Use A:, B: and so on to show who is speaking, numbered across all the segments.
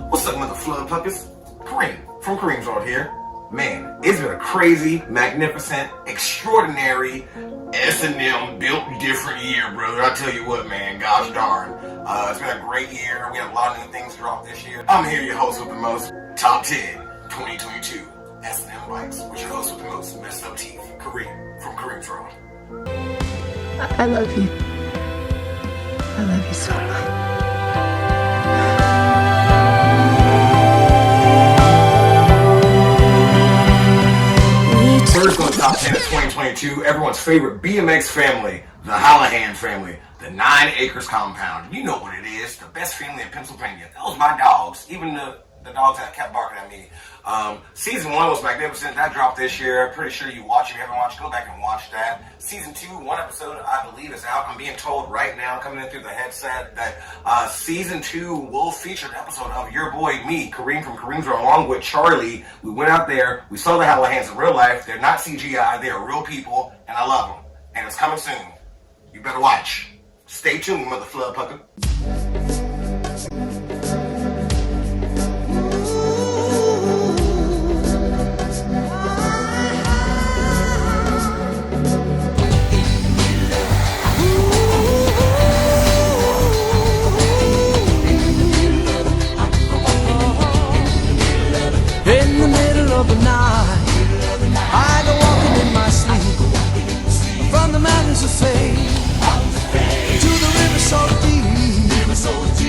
A: What's up, mother flood puppets? Kareem from Kareem's World here. Man, it's been a crazy, magnificent, extraordinary S&M built different year, brother. I tell you what, man, gosh darn. It's been a great year. We have a lot of new things dropped this year. I'm here, your host with the most top 10 2022 S&M bikes, with your host with the most messed up teeth, Kareem from Kareem's World.
B: I love you. I love you so much.
A: First on the top 10 of 2022, everyone's favorite BMX family, the Hallahan family, the 9 Acres compound. You know what it is, the best family in Pennsylvania. Those my dogs, even the dogs that kept barking at me. Season 1 was magnificent. That dropped this year. Pretty sure you watch it. If you haven't watched, go back and watch that. Season 2, 1 episode, I believe, is out. I'm being told right now, coming in through the headset, that Season 2 will feature an episode of your boy, me, Kareem from Kareem's World, along with Charlie. We went out there. We saw the Hallahans in real life. They're not CGI. They are real people, and I love them. And it's coming soon. You better watch. Stay tuned, mother flood puppet.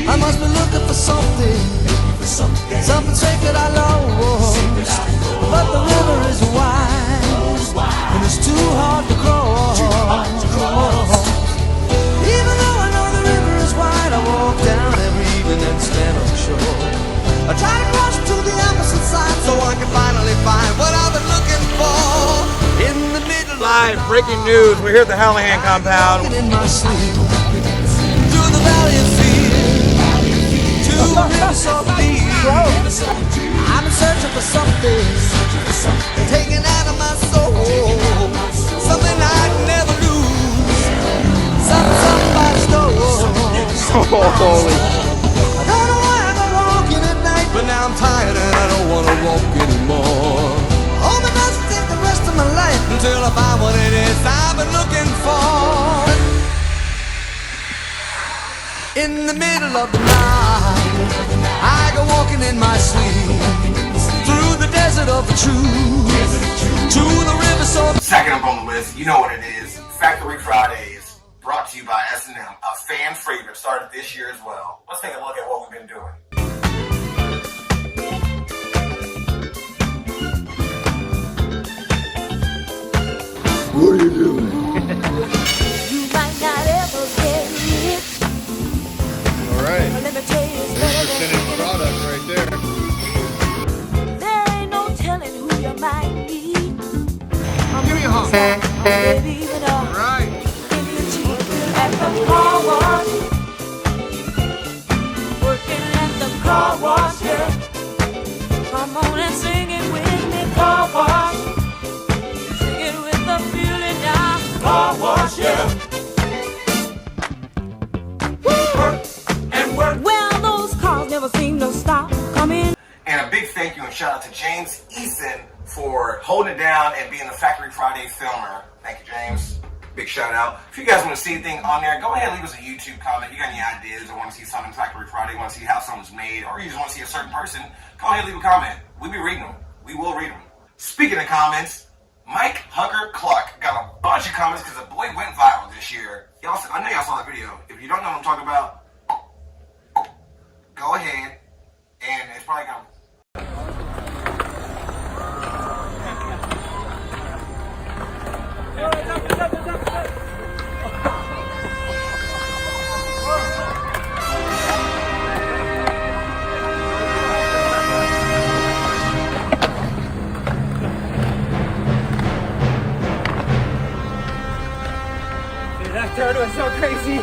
C: I must be looking for something sacred I lost. But the river is wide, and it's too hard to cross. Even though I know the river is wide, I walk down every evening and stand on the shore. I try to cross to the opposite side so I can finally find what I've been looking for. In the middle
D: Live breaking news, we're here at the Hallahan compound.
C: in my sleep, through the valley of fear, to the river so deep. I'm searching for something taken out of my soul, something I'd never lose, something by stole.
D: Holy.
C: I don't know why I go walking at night, but now I'm tired and I don't want to walk anymore. Hope it doesn't take the rest of my life until I find what it is I've been looking for. In the middle of the night, I go walking in my sleep, through the desert of the truth, to the river so...
A: Second up on the list, you know what it is. Factory Fridays, brought to you by S&M, a fan favorite, started this year as well. Let's take a look at what we've been doing.
E: What are you doing?
F: You might not ever get it.
E: All right.
F: But let me tell you, it's
E: There's
F: better
E: your
F: than
E: finished product right there.
F: there ain't no telling who you might need.
E: Give me a hug.
F: Maybe even
E: All
F: a
E: right.
F: give you a cheek at the car wash. Working at the car wash, yeah. Come on and sing it with me, car wash. Sing it with the feeling now, car wash, yeah. Well, those cars never seem to stop coming.
A: And a big thank you and shout out to James Eason for holding it down and being the Factory Friday filmer. Thank you, James. Big shout out. If you guys want to see anything on there, go ahead and leave us a YouTube comment. If you got any ideas or want to see something Factory Friday, want to see how something's made, or you just want to see a certain person, go ahead and leave a comment. We'll be reading them. We will read them. Speaking of comments, Mike Hugger Cluck got a bunch of comments because the boy went viral this year. Y'all, I know y'all saw the video. If you don't know what I'm talking about, go ahead, and it's probably going to...
D: That turn was so crazy.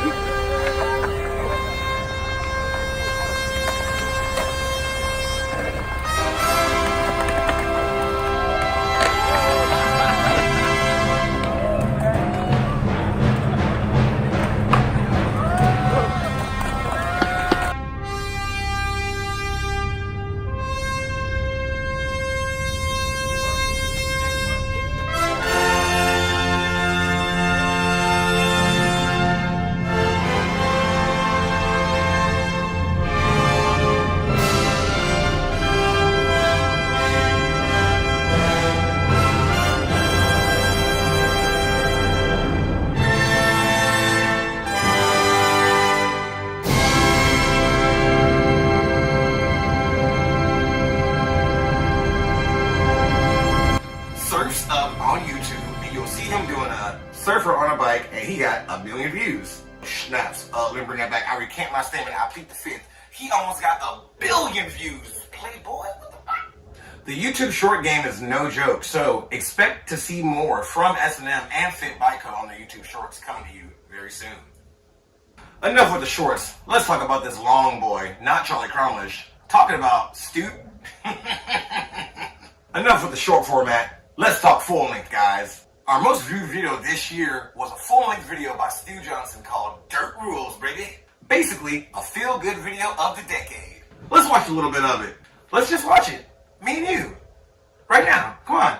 A: surfer on a bike, and he got 1 million views. Snaps. Let me bring that back. I recant my statement. I plead the fifth. He almost got 1 billion views. Playboy, what the fuck? The YouTube short game is no joke, so expect to see more from S&M and Fit Bike Co on the YouTube shorts coming to you very soon. Enough with the shorts. Let's talk about this long boy, not Charlie Cromwell, talking about Stu. Enough with the short format. Let's talk full length, guys. Our most viewed video this year was a full length video by Stu Johnson called Dirt Rules, baby. Basically, a feel good video of the decade. Let's watch a little bit of it. Let's just watch it. Me and you. Right now. Come on.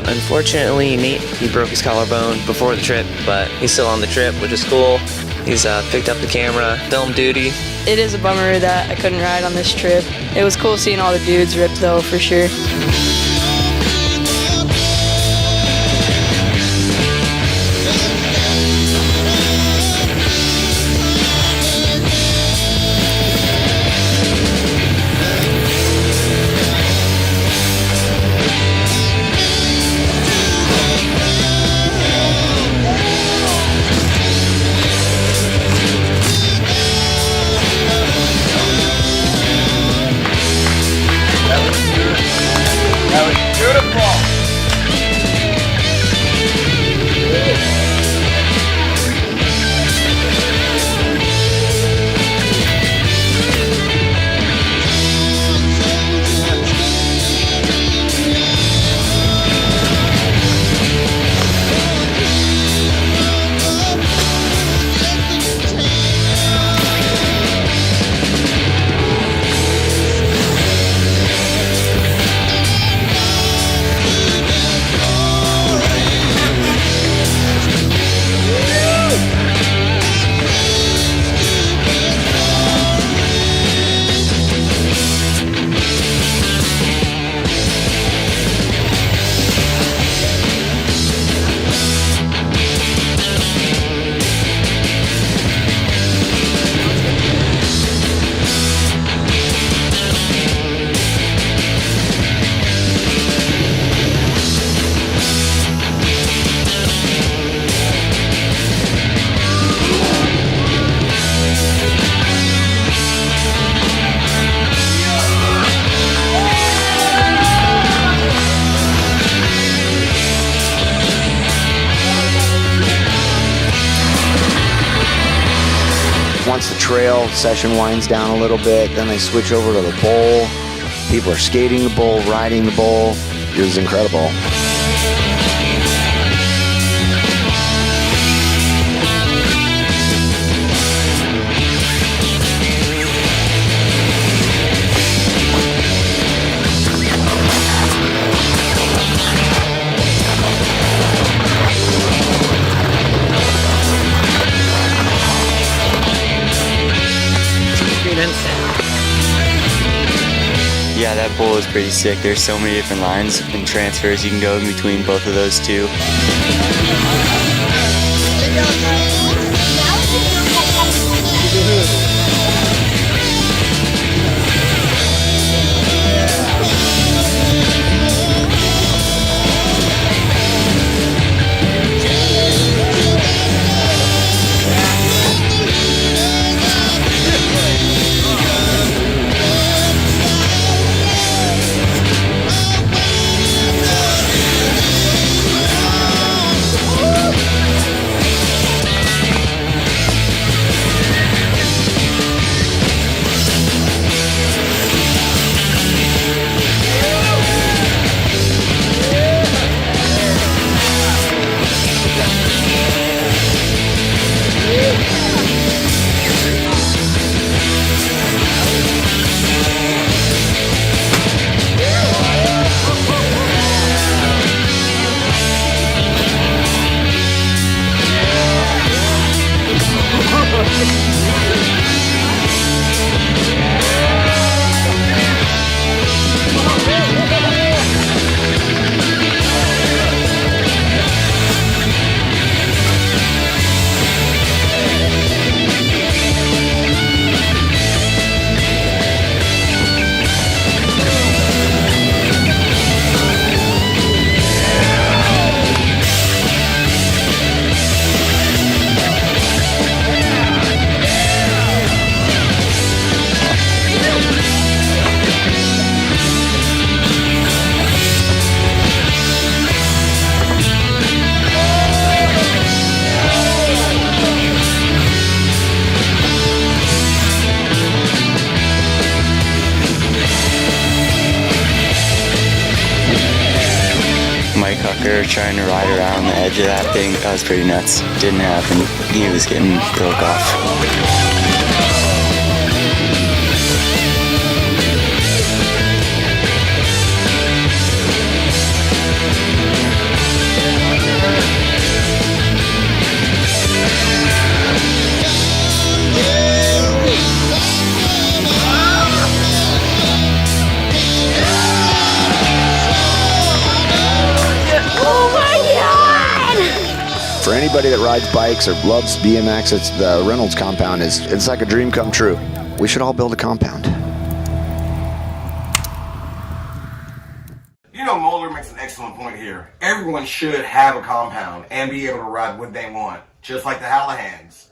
G: Unfortunately, Nate, he broke his collarbone before the trip, but he's still on the trip, which is cool. He's picked up the camera, film duty.
H: It is a bummer that I couldn't ride on this trip. It was cool seeing all the dudes rip though, for sure.
I: Once the trail session winds down a little bit, then they switch over to the bowl. People are skating the bowl, riding the bowl. It was incredible.
G: Yeah, that bowl is pretty sick. There's so many different lines and transfers you can go in between both of those two.
I: Tucker trying to ride around the edge of that thing. That was pretty nuts. Didn't happen. He was getting broke off. For anybody that rides bikes or loves BMX, it's the Reynolds compound it's like a dream come true. We should all build a compound.
A: You know, Moeller makes an excellent point here. Everyone should have a compound and be able to ride what they want, just like the Hallahans.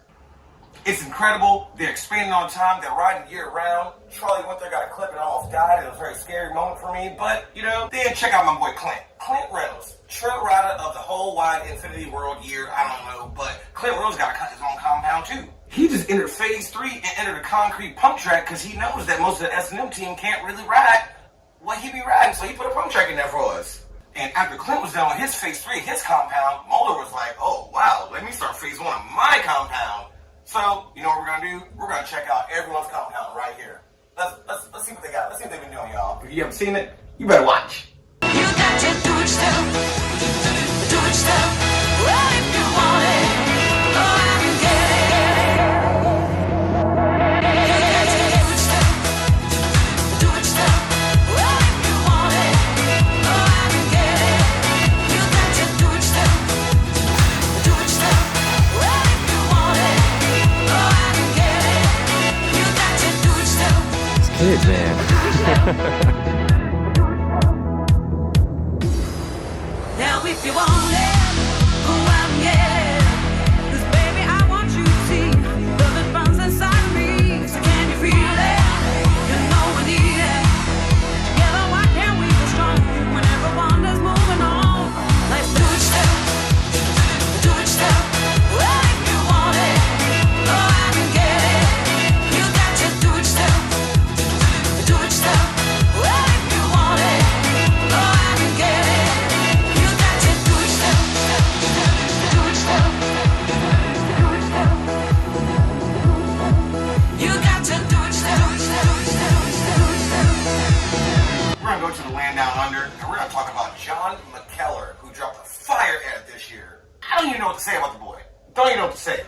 A: It's incredible. They're expanding all the time. They're riding year round. Charlie went there, got a clip, and almost died. It was a very scary moment for me. But, you know, then check out my boy Clint. Clint Reynolds, trail rider of the whole wide Infinity World year. I don't know, but Clint Reynolds got his own compound too. He just entered phase 3 and entered a concrete pump track because he knows that most of the S&M team can't really ride what he be riding. So he put a pump track in there for us. And after Clint was done with his phase 3, his compound, Moeller was like, oh, wow, let me start phase 1 of my compound. So, you know what we're going to do? We're going to check out everyone's compound right here. Let's see what they got. Let's see what they've been doing, y'all. If you haven't seen it, you better watch.
F: You got to do it still. Do it still. Well, if you want it, go out and get it. You got to do it still. Do it still. Well, if you want it, go out and get it. You got to do it still. Do it still. Well, if you want it, go out and get it. You got to do it still.
G: It's good, man.
F: Now if you want it, go out and get it. 'Cause baby, I want you to see love that burns inside of me. So can you feel it? You know we need it. Together, why can't we be strong when everyone is moving on? Let's do it still. Do it still. Well, if you want it, go out and get it. You got to do it still. Do it still. Well, if you want it, go out and get it. You got to do it still. Do it still. Do it still. You got to do it still.
A: We're going to go to the land down under, and we're going to talk about John McKellar, who dropped a fire edit this year. I don't even know what to say about the boy. Don't even know what to say.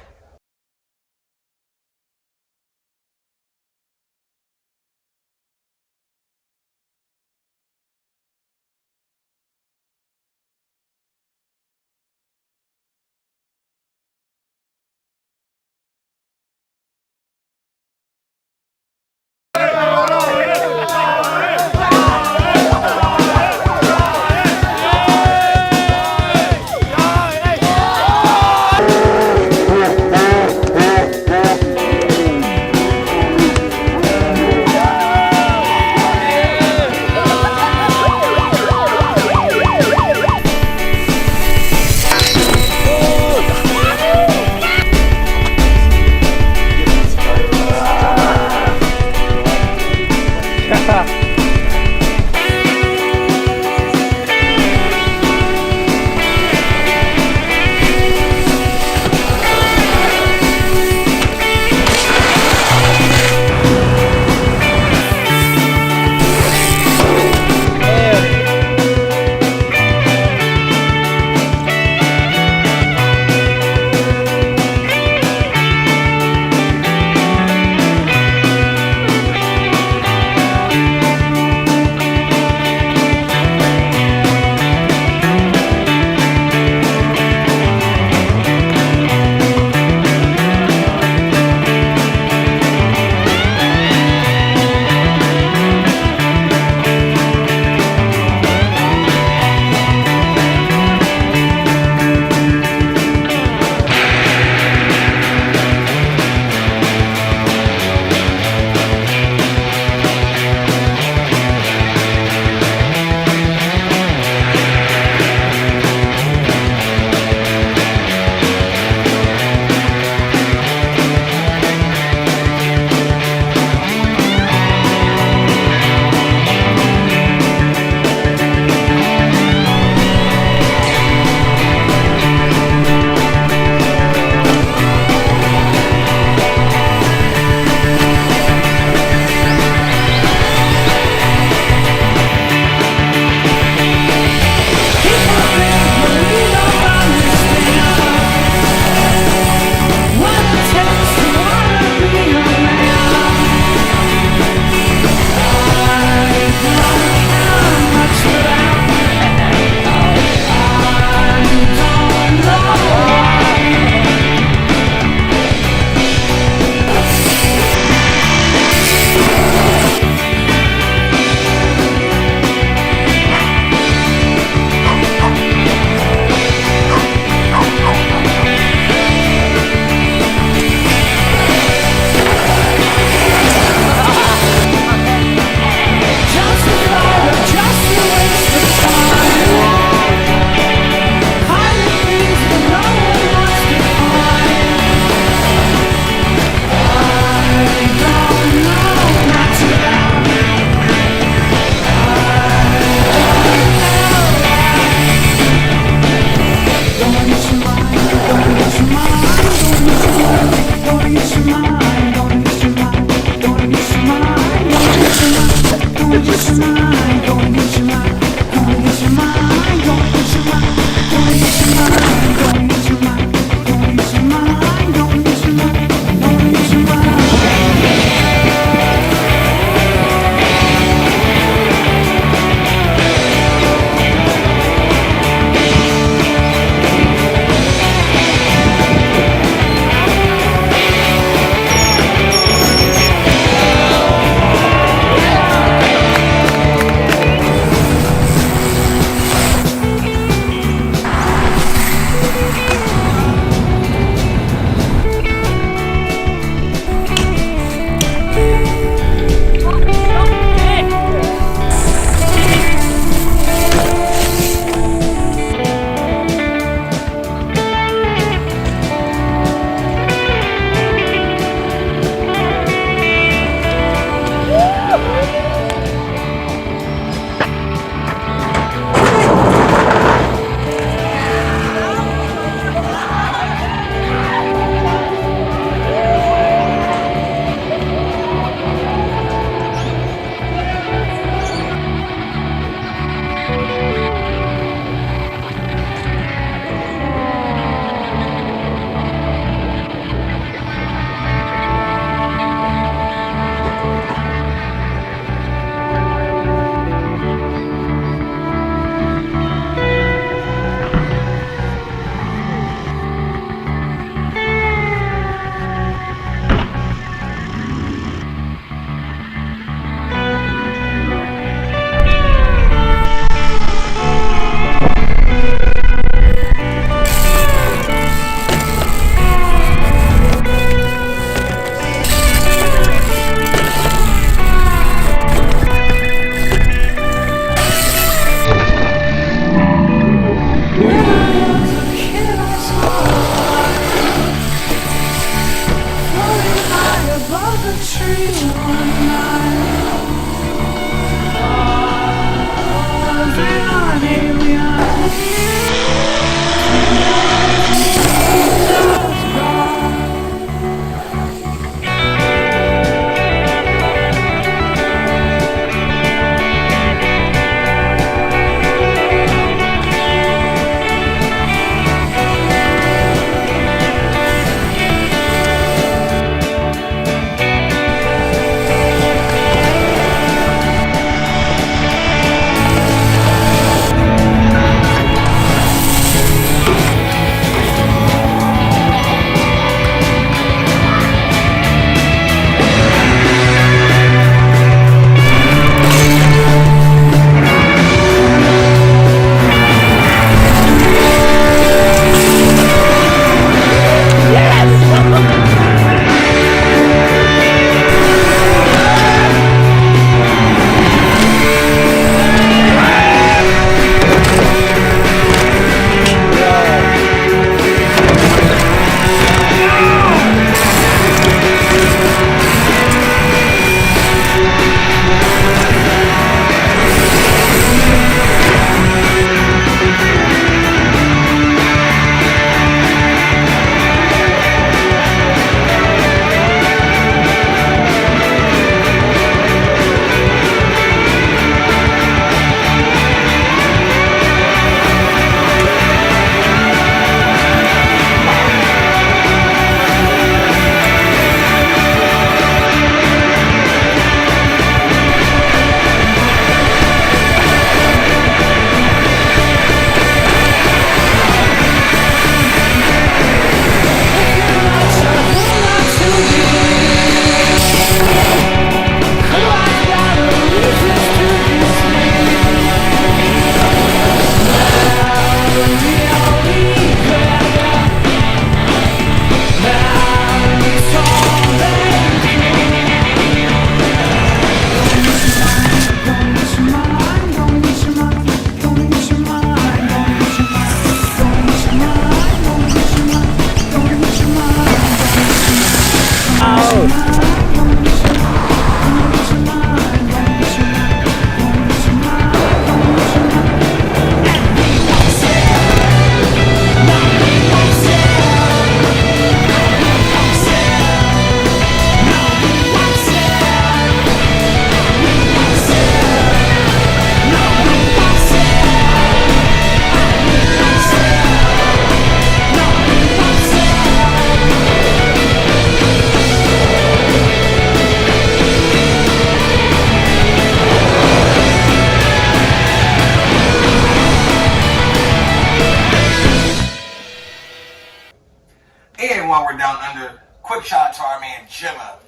A: Down Under. Quick shout out to our man Gemma.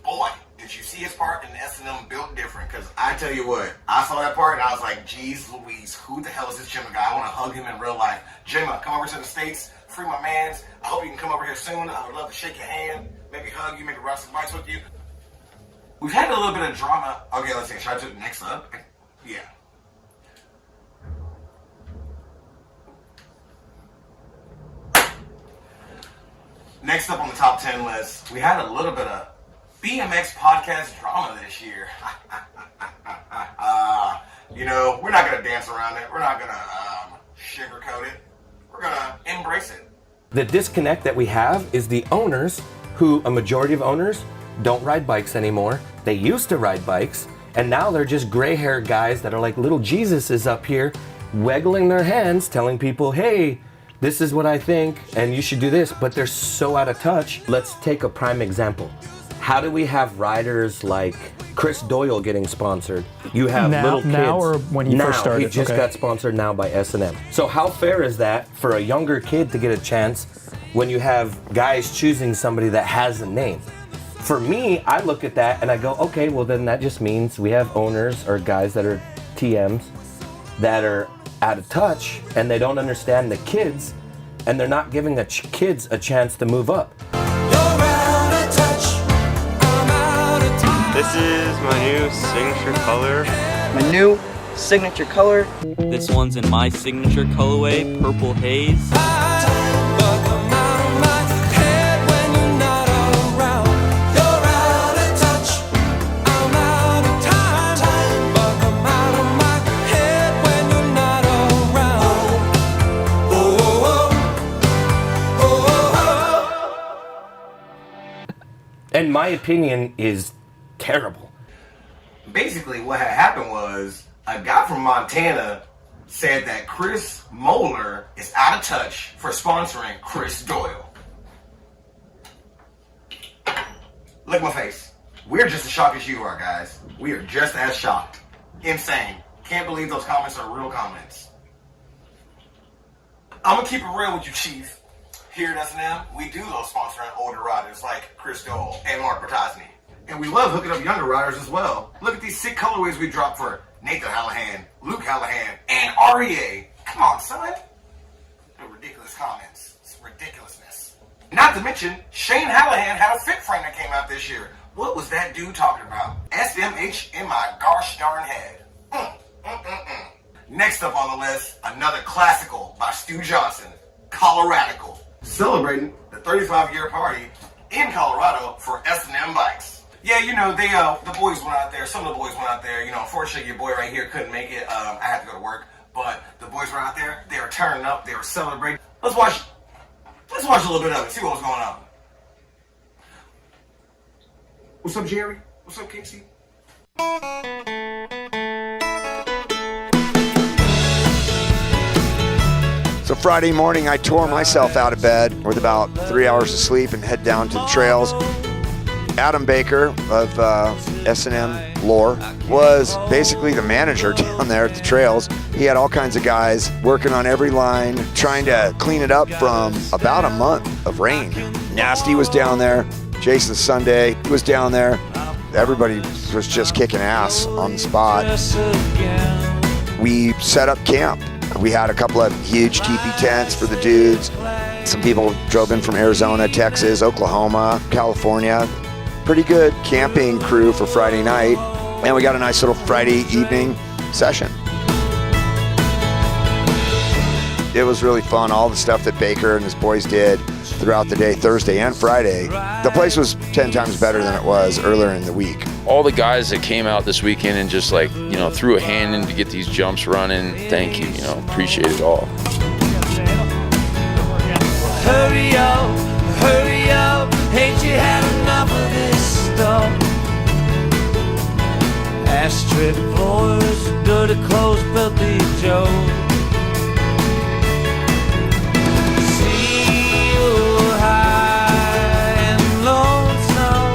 A: Boy, did you see his part in the S&M built different? Because I tell you what, I saw that part and I was like, geez Louise, who the hell is this Gemma guy? I want to hug him in real life. Gemma, come over to the States, free my mans. I hope you can come over here soon. I would love to shake your hand, maybe hug you, maybe ride some bikes with you. We've had a little bit of drama. Okay, let's see. Should I do the next up? Yeah. Next up on the top 10 list, we had a little bit of BMX podcast drama this year. You know, we're not going to dance around it. We're not going to sugarcoat it. We're going to embrace it.
J: The disconnect that we have is the owners, who a majority of owners don't ride bikes anymore. They used to ride bikes, and now they're just gray-haired guys that are like little Jesuses up here, waggling their hands, telling people, hey, this is what I think, and you should do this, but they're so out of touch. Let's take a prime example. How do we have riders like Chris Doyle getting sponsored? You have little kids.
K: Now or when he first started?
J: He just got sponsored now by S&M. So how fair is that for a younger kid to get a chance when you have guys choosing somebody that has a name? For me, I look at that and I go, okay, well then that just means we have owners or guys that are TMs that are out of touch and they don't understand the kids and they're not giving the kids a chance to move up.
L: This is my new signature color.
M: My new signature color.
N: This one's in my signature colorway, Purple Haze.
J: And my opinion is terrible.
A: Basically, what had happened was a guy from Montana said that Chris Moeller is out of touch for sponsoring Chris Doyle. Look at my face. We're just as shocked as you are, guys. We are just as shocked. Insane. Can't believe those comments are real comments. I'm gonna keep it real with you, Chief. Here at S&M, we do love sponsoring older riders like Chris Doyle and Mark Bertosny. And we love hooking up younger riders as well. Look at these sick colorways we dropped for Nathan Hallahan, Luke Hallahan, and REA. Come on, son. The ridiculous comments. It's ridiculousness. Not to mention, Shane Hallahan had a fit frame that came out this year. What was that dude talking about? SMH in my gosh darn head. Next up on the list, another classical by Stu Johnson, Coloradical. Celebrating the 35-year party in Colorado for S&M bikes. Yeah, you know, the boys went out there. Some of the boys went out there. You know, unfortunately, your boy right here couldn't make it. I had to go to work. But the boys were out there. They were turning up. They were celebrating. Let's watch a little bit of it. See what was going on. What's up, Jerry? What's up, Casey?
I: So Friday morning, I tore myself out of bed with about 3 hours of sleep and head down to the trails. Adam Baker of S&M Lore was basically the manager down there at the trails. He had all kinds of guys working on every line, trying to clean it up from about a month of rain. Nasty was down there. Jason Sunday was down there. Everybody was just kicking ass on the spot. We set up camp. We had a couple of huge teepee tents for the dudes. Some people drove in from Arizona, Texas, Oklahoma, California. Pretty good camping crew for Friday night. And we got a nice little Friday evening session. It was really fun, all the stuff that Baker and his boys did throughout the day, Thursday and Friday. The place was 10 times better than it was earlier in the week.
O: All the guys that came out this weekend and just threw a hand in to get these jumps running, thank you, appreciate it all.
C: Hurry up, ain't you had enough of this stuff? Ashtray floors, dirty clothes, filthy Joe. See you high and lonesome.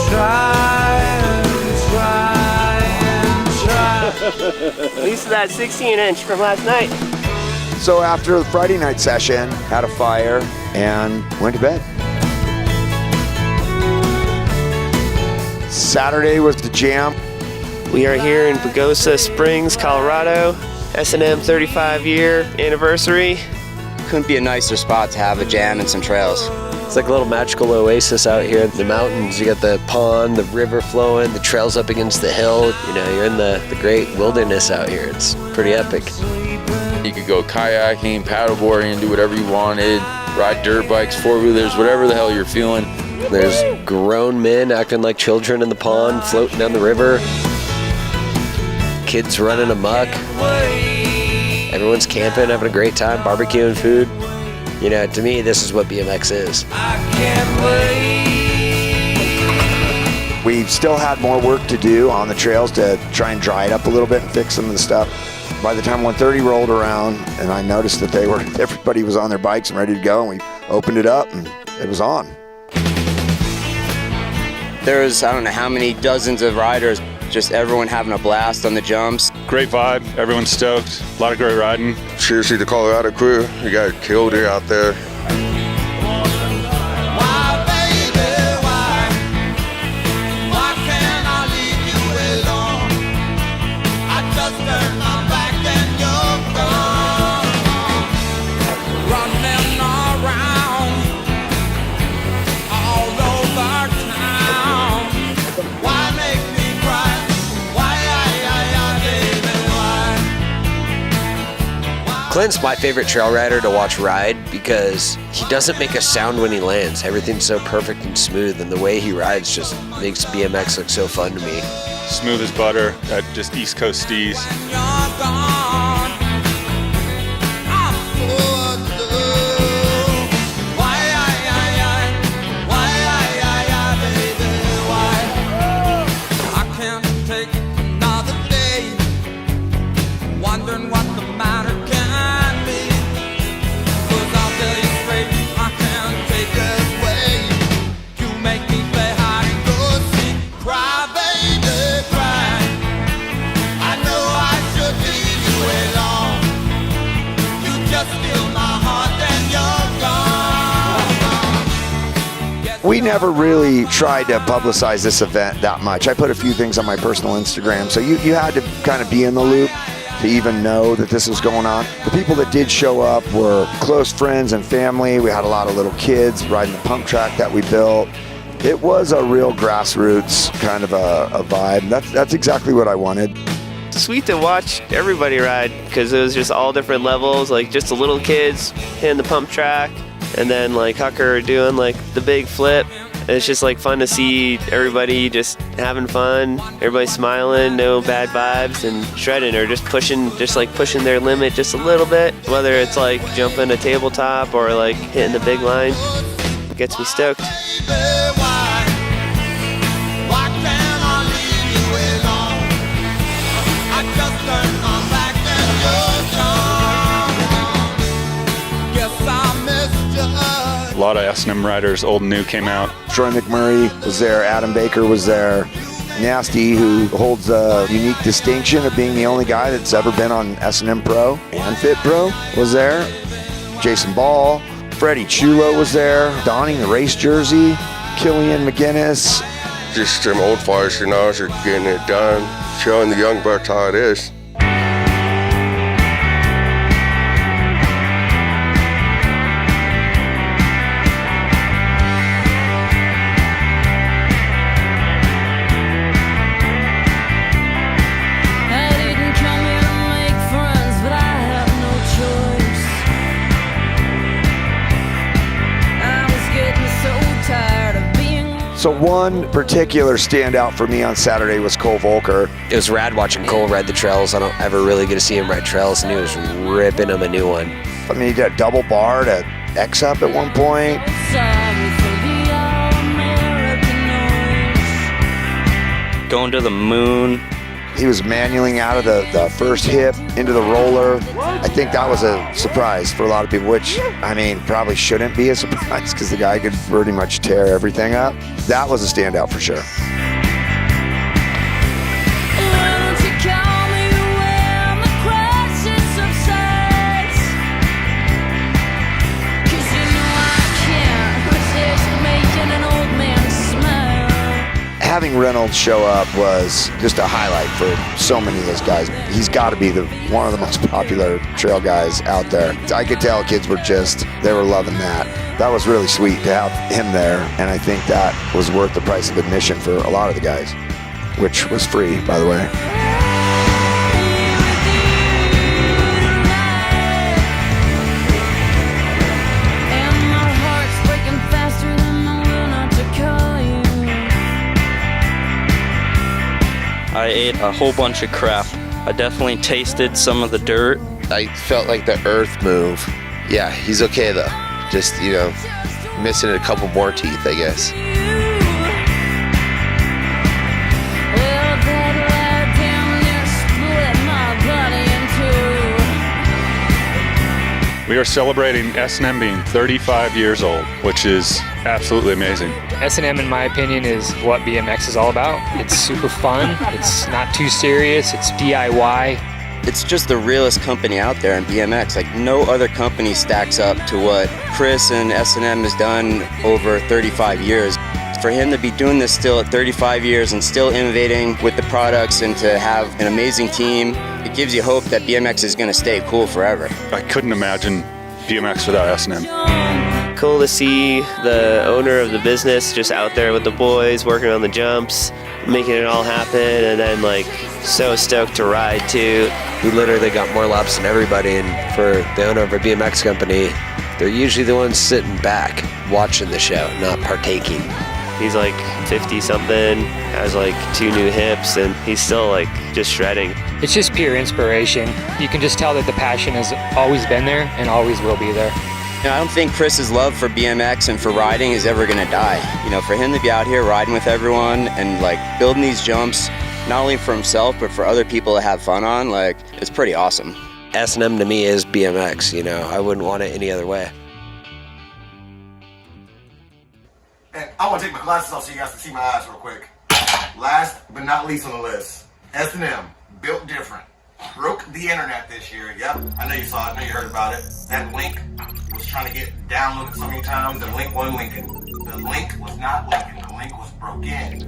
C: Try and try.
P: At least that 16-inch from last night.
I: So after the Friday night session, had a fire and went to bed. Saturday was the jam.
G: We are here in Pagosa Springs, Colorado. S&M 35-year anniversary.
M: Couldn't be a nicer spot to have a jam and some trails.
G: It's like a little magical oasis out here in the mountains. You got the pond, the river flowing, the trails up against the hill. You know, you're in the great wilderness out here. It's pretty epic.
O: You could go kayaking, paddleboarding, do whatever you wanted, ride dirt bikes, four-wheelers, whatever the hell you're feeling.
G: There's grown men acting like children in the pond, floating down the river. Kids running amok. Everyone's camping, having a great time, barbecuing food. You know, to me, this is what BMX is.
I: We still had more work to do on the trails to try and dry it up a little bit and fix some of the stuff. By the time 1:30 rolled around and I noticed that everybody was on their bikes and ready to go, and we opened it up and it was on.
M: There was, I don't know how many dozens of riders, just everyone having a blast on the jumps.
E: Great vibe. Everyone's stoked. A lot of great riding.
K: Seriously, the Colorado crew, you got killed it out there.
G: Clint's my favorite trail rider to watch ride because he doesn't make a sound when he lands. Everything's so perfect and smooth, and the way he rides just makes BMX look so fun to me.
E: Smooth as butter at just East Coast steez.
I: We never really tried to publicize this event that much. I put a few things on my personal Instagram, so you had to kind of be in the loop to even know that this was going on. The people that did show up were close friends and family. We had a lot of little kids riding the pump track that we built. It was a real grassroots kind of a vibe. That's exactly what I wanted.
G: Sweet to watch everybody ride because it was just all different levels, like just the little kids hitting the pump track, and then like Hucker doing like the big flip. It's just like fun to see everybody just having fun, everybody smiling, no bad vibes, and shredding or just pushing their limit just a little bit. Whether it's like jumping a tabletop or like hitting the big line, it gets me stoked.
E: A lot of S&M riders, old and new, came out.
I: Troy McMurray was there, Adam Baker was there, Nasty, who holds a unique distinction of being the only guy that's ever been on S&M Pro and Fit Pro, was there. Jason Ball, Freddie Chulo was there, donning the race jersey, Killian McGinnis.
K: Just some old fighters, you know, are getting it done, showing the young bucks how it is.
I: So one particular standout for me on Saturday was Cole Volker.
G: It was rad watching Cole ride the trails. I don't ever really get to see him ride trails, and he was ripping them a new one.
I: I mean, he did a double bar to X up at one point.
N: Going to the moon.
I: He was manualing out of the first hip into the roller. I think that was a surprise for a lot of people, which, I mean, probably shouldn't be a surprise because the guy could pretty much tear everything up. That was a standout for sure. Having Reynolds show up was just a highlight for so many of those guys. He's got to be one of the most popular trail guys out there. I could tell kids they were loving that. That was really sweet to have him there, and I think that was worth the price of admission for a lot of the guys, which was free, by the way.
N: I ate a whole bunch of crap. I definitely tasted some of the dirt.
K: I felt like the earth move. Yeah, he's okay though. Just, missing a couple more teeth, I guess.
E: We are celebrating S&M being 35 years old, which is absolutely amazing.
P: S&M, in my opinion, is what BMX is all about. It's super fun. It's not too serious. It's DIY.
M: It's just the realest company out there in BMX. Like, no other company stacks up to what Chris and S&M has done over 35 years. For him to be doing this still at 35 years and still innovating with the products and to have an amazing team, it gives you hope that BMX is going to stay cool forever.
E: I couldn't imagine BMX without S&M.
G: Cool to see the owner of the business just out there with the boys, working on the jumps, making it all happen, and then so stoked to ride too.
Q: We literally got more laps than everybody, and for the owner of a BMX company, they're usually the ones sitting back watching the show, not partaking.
G: He's 50 something, has 2 new hips, and he's still just shredding.
P: It's just pure inspiration. You can just tell that the passion has always been there and always will be there.
M: I don't think Chris's love for BMX and for riding is ever going to die. For him to be out here riding with everyone and building these jumps, not only for himself but for other people to have fun on, it's pretty awesome.
Q: S&M to me is BMX, I wouldn't want it any other way.
A: And I want to take my glasses off so you guys can see my eyes real quick. Last but not least on the list, S&M, built different. Broke the internet this year. Yep, I know you saw it. I know you heard about it. That link was trying to get downloaded so many times. The link wasn't linking. The link was not linking. The link was broken.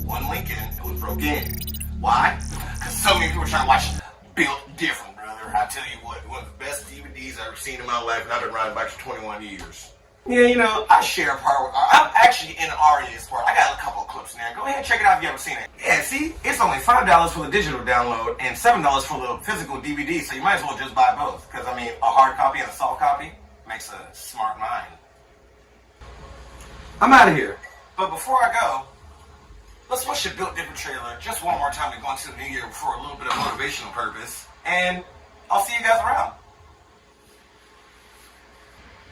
A: One linking, it was broken. Why? Because so many people were trying to watch Built Different, brother. I tell you what, one of the best DVDs I've ever seen in my life, and I've been riding bikes for 21 years. Yeah, I share a part with, I'm actually in Aria's part. I got a couple of clips in there. Go ahead and check it out if you haven't seen it. Yeah, see, it's only $5 for the digital download and $7 for the physical DVD, so you might as well just buy both. Because, a hard copy and a soft copy makes a smart mind. I'm out of here. But before I go, let's watch the Built Different trailer just one more time to go into the new year for a little bit of motivational purpose. And I'll see you guys around.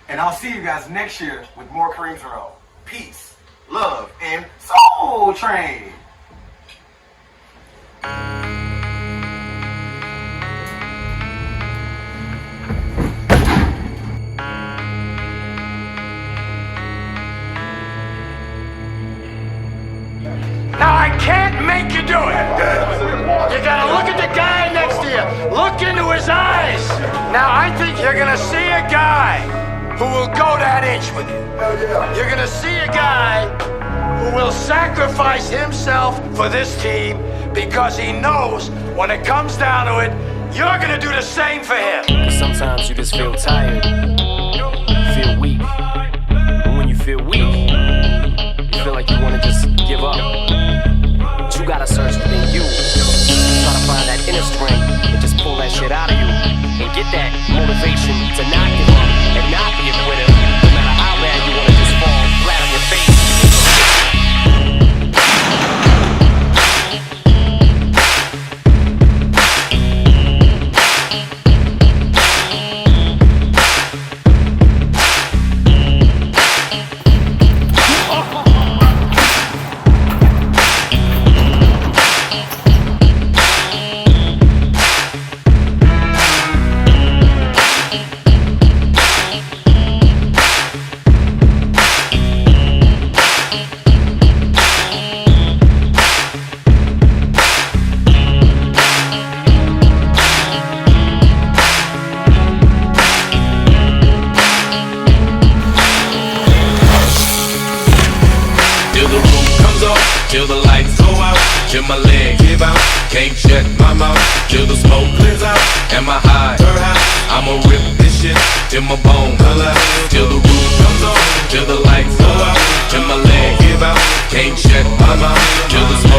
A: And I'll see you guys next year with more Kareem's Row. Peace, love, and Soul Train.
R: Now I can't make you do it. You gotta look at the guy next to you. Look into his eyes. Now I think you're gonna see a guy who will go that inch with you. You're gonna see a guy who will sacrifice himself for this team because he knows when it comes down to it, you're gonna do the same for him.
S: Sometimes you just feel tired, feel weak. And when you feel weak, you feel like you wanna just give up. But you gotta search within you. Try to find that inner strength and just pull that shit out of you and get that motivation to not give up and not be a quitter, no matter how bad you wanna just fall flat on your face.
C: till my leg give out. Can't shut my mouth till the smoke clears out. Am I high? I'ma rip this shit till my bone collapse, till the roof comes on, till the lights go out, till my leg give out. Can't shut my mouth till the smoke